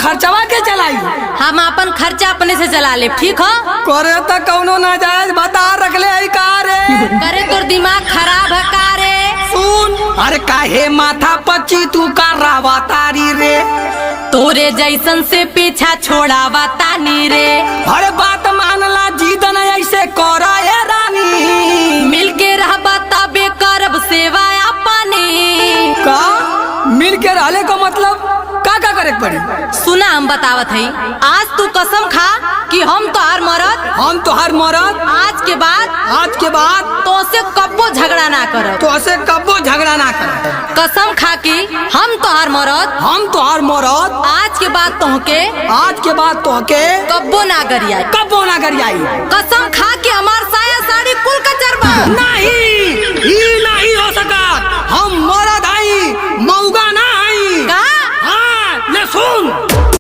खर्चवा के चलाई। हम अपन खर्चा अपने से चला ले, ठीक हो? करे तो कौनो नाजायज बता रख ले का रे। करे तोर दिमाग खराब है का रे? सुन, अरे काहे माथा पच्ची तू का रावा तारी रे। तोरे जैसन से पीछा छोड़ावा तानी रे। अरे बात मानला जीतन ऐसे करा है रानी। मिलके रहबा तबे करब सेवा अपनी। का मिल के रहले का मतलब का करे पड़ी? सुना हम बतावत हई, आज तू कसम खा कि हम तोहार मरद आज के बाद तो से कब्बो झगड़ा ना करब। तो से कब्बो झगड़ा ना कर। कसम खा कि हम तोहार मरद आज के बाद तोहके कब्बो ना गरियाई। कसम खा कि हमार साया साड़ी कुल कचरबा। नहीं हो सका। हम मरद आई मौगा ना आई। का? हाँ, ले सुन।